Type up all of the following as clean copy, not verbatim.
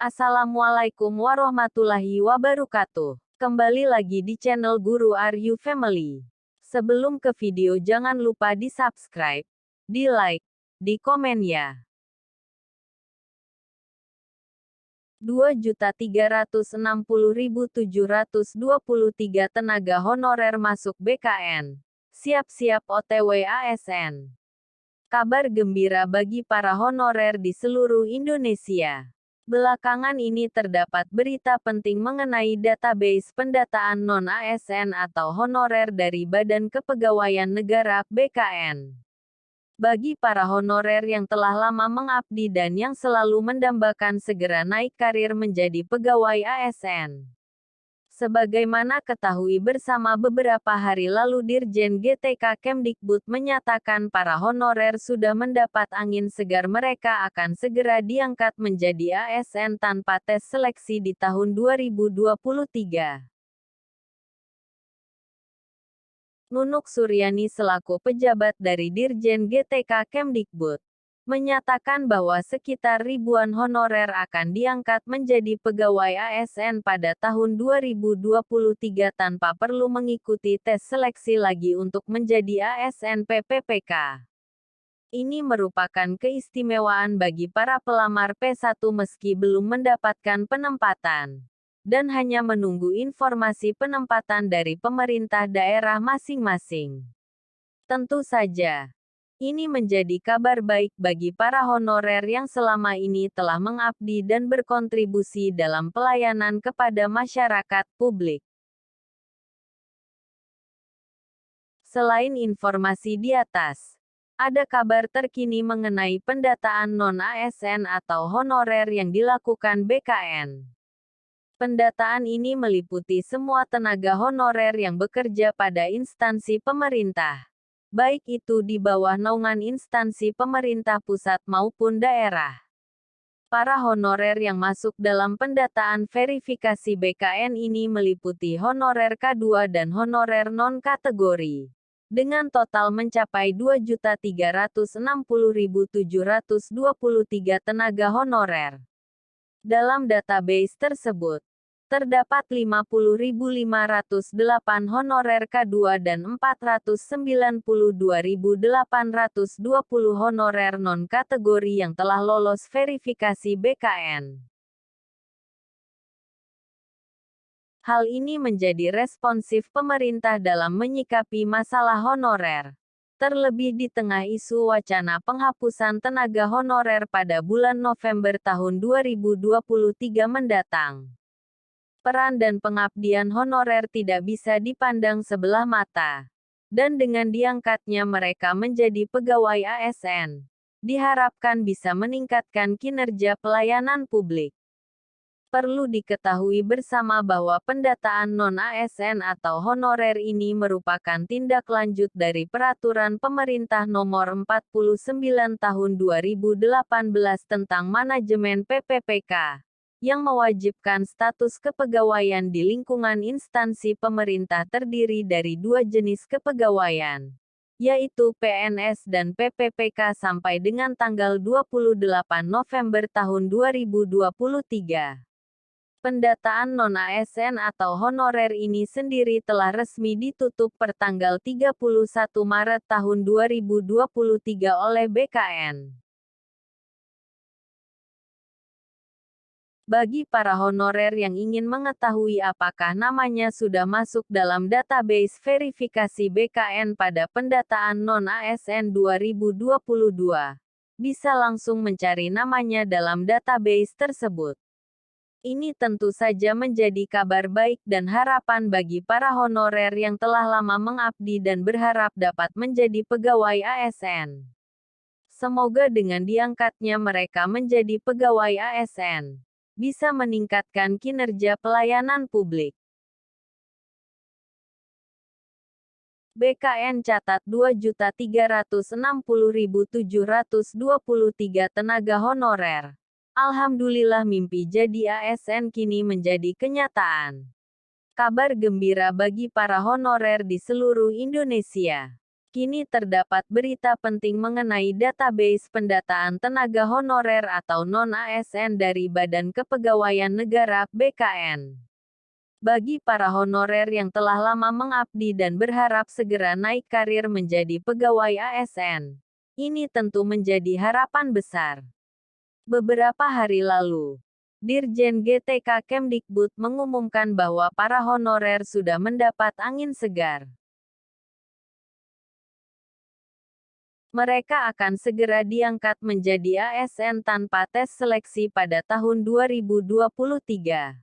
Assalamualaikum warahmatullahi wabarakatuh. Kembali lagi di channel Guru Are You Family. Sebelum ke video jangan lupa di subscribe, di like, di komen ya. 2.360.723 tenaga honorer masuk BKN. Siap-siap OTW ASN. Kabar gembira bagi para honorer di seluruh Indonesia. Belakangan ini terdapat berita penting mengenai database pendataan non-ASN atau honorer dari Badan Kepegawaian Negara (BKN). Bagi para honorer yang telah lama mengabdi dan yang selalu mendambakan segera naik karir menjadi pegawai ASN. Sebagaimana ketahui bersama beberapa hari lalu Dirjen GTK Kemdikbud menyatakan para honorer sudah mendapat angin segar, mereka akan segera diangkat menjadi ASN tanpa tes seleksi di tahun 2023. Nunuk Suryani selaku pejabat dari Dirjen GTK Kemdikbud menyatakan bahwa sekitar ribuan honorer akan diangkat menjadi pegawai ASN pada tahun 2023 tanpa perlu mengikuti tes seleksi lagi untuk menjadi ASN PPPK. Ini merupakan keistimewaan bagi para pelamar P1 meski belum mendapatkan penempatan, dan hanya menunggu informasi penempatan dari pemerintah daerah masing-masing. Tentu saja, ini menjadi kabar baik bagi para honorer yang selama ini telah mengabdi dan berkontribusi dalam pelayanan kepada masyarakat publik. Selain informasi di atas, ada kabar terkini mengenai pendataan non-ASN atau honorer yang dilakukan BKN. Pendataan ini meliputi semua tenaga honorer yang bekerja pada instansi pemerintah, baik itu di bawah naungan instansi pemerintah pusat maupun daerah. Para honorer yang masuk dalam pendataan verifikasi BKN ini meliputi honorer K2 dan honorer non-kategori, dengan total mencapai 2.360.723 tenaga honorer. Dalam database tersebut, terdapat 50.508 honorer K2 dan 492.820 honorer non-kategori yang telah lolos verifikasi BKN. Hal ini menjadi responsif pemerintah dalam menyikapi masalah honorer, terlebih di tengah isu wacana penghapusan tenaga honorer pada bulan November tahun 2023 mendatang. Peran dan pengabdian honorer tidak bisa dipandang sebelah mata, dan dengan diangkatnya mereka menjadi pegawai ASN, diharapkan bisa meningkatkan kinerja pelayanan publik. Perlu diketahui bersama bahwa pendataan non-ASN atau honorer ini merupakan tindak lanjut dari Peraturan Pemerintah Nomor 49 Tahun 2018 tentang Manajemen PPPK, yang mewajibkan status kepegawaian di lingkungan instansi pemerintah terdiri dari dua jenis kepegawaian, yaitu PNS dan PPPK sampai dengan tanggal 28 November tahun 2023. Pendataan non-ASN atau honorer ini sendiri telah resmi ditutup pertanggal 31 Maret tahun 2023 oleh BKN. Bagi para honorer yang ingin mengetahui apakah namanya sudah masuk dalam database verifikasi BKN pada pendataan non-ASN 2022, bisa langsung mencari namanya dalam database tersebut. Ini tentu saja menjadi kabar baik dan harapan bagi para honorer yang telah lama mengabdi dan berharap dapat menjadi pegawai ASN. Semoga dengan diangkatnya mereka menjadi pegawai ASN, bisa meningkatkan kinerja pelayanan publik. BKN catat 2.360.723 tenaga honorer. Alhamdulillah mimpi jadi ASN kini menjadi kenyataan. Kabar gembira bagi para honorer di seluruh Indonesia. Kini terdapat berita penting mengenai database pendataan tenaga honorer atau non-ASN dari Badan Kepegawaian Negara (BKN). Bagi para honorer yang telah lama mengabdi dan berharap segera naik karir menjadi pegawai ASN, ini tentu menjadi harapan besar. Beberapa hari lalu, Dirjen GTK Kemdikbud mengumumkan bahwa para honorer sudah mendapat angin segar. Mereka akan segera diangkat menjadi ASN tanpa tes seleksi pada tahun 2023.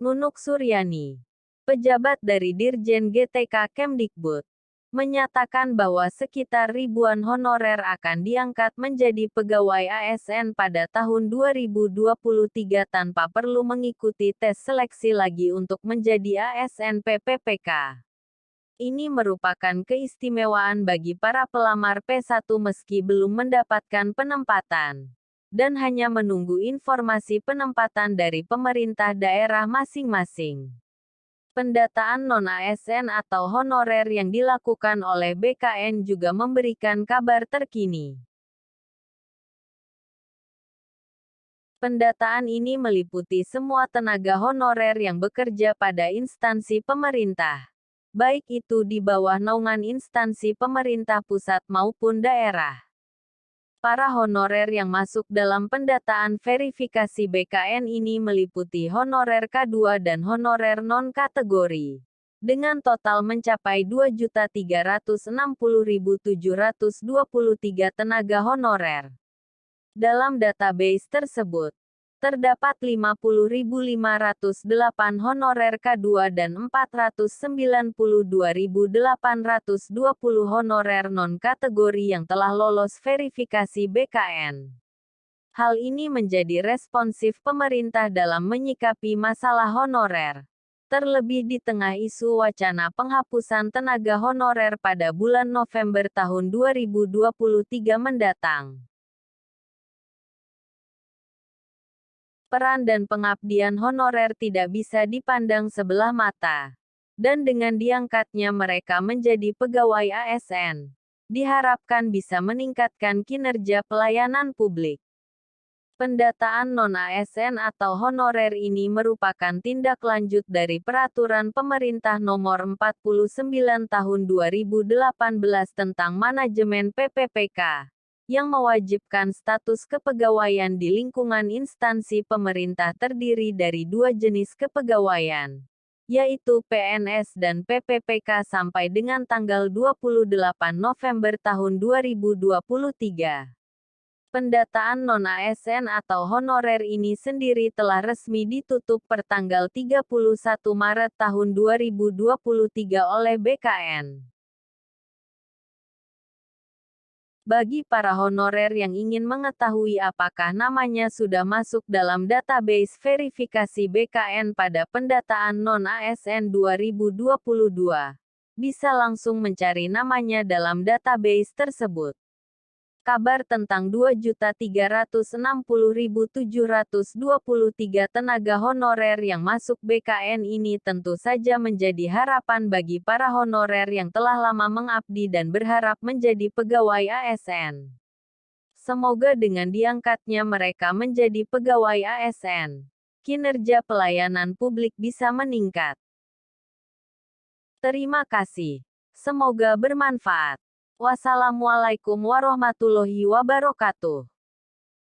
Nunuk Suryani, pejabat dari Dirjen GTK Kemdikbud, menyatakan bahwa sekitar ribuan honorer akan diangkat menjadi pegawai ASN pada tahun 2023 tanpa perlu mengikuti tes seleksi lagi untuk menjadi ASN PPPK. Ini merupakan keistimewaan bagi para pelamar P1 meski belum mendapatkan penempatan, dan hanya menunggu informasi penempatan dari pemerintah daerah masing-masing. Pendataan non-ASN atau honorer yang dilakukan oleh BKN juga memberikan kabar terkini. Pendataan ini meliputi semua tenaga honorer yang bekerja pada instansi pemerintah, baik itu di bawah naungan instansi pemerintah pusat maupun daerah. Para honorer yang masuk dalam pendataan verifikasi BKN ini meliputi honorer K2 dan honorer non-kategori, dengan total mencapai 2.360.723 tenaga honorer. Dalam database tersebut, terdapat 50.508 honorer K2 dan 492.820 honorer non-kategori yang telah lolos verifikasi BKN. Hal ini menjadi responsif pemerintah dalam menyikapi masalah honorer, terlebih di tengah isu wacana penghapusan tenaga honorer pada bulan November tahun 2023 mendatang. Peran dan pengabdian honorer tidak bisa dipandang sebelah mata. Dan dengan diangkatnya mereka menjadi pegawai ASN, diharapkan bisa meningkatkan kinerja pelayanan publik. Pendataan non-ASN atau honorer ini merupakan tindak lanjut dari Peraturan Pemerintah Nomor 49 Tahun 2018 tentang Manajemen PPPK, yang mewajibkan status kepegawaian di lingkungan instansi pemerintah terdiri dari dua jenis kepegawaian, yaitu PNS dan PPPK sampai dengan tanggal 28 November tahun 2023. Pendataan non-ASN atau honorer ini sendiri telah resmi ditutup pertanggal 31 Maret tahun 2023 oleh BKN. Bagi para honorer yang ingin mengetahui apakah namanya sudah masuk dalam database verifikasi BKN pada pendataan non-ASN 2022, bisa langsung mencari namanya dalam database tersebut. Kabar tentang 2.360.723 tenaga honorer yang masuk BKN ini tentu saja menjadi harapan bagi para honorer yang telah lama mengabdi dan berharap menjadi pegawai ASN. Semoga dengan diangkatnya mereka menjadi pegawai ASN, kinerja pelayanan publik bisa meningkat. Terima kasih. Semoga bermanfaat. Wassalamualaikum warahmatullahi wabarakatuh.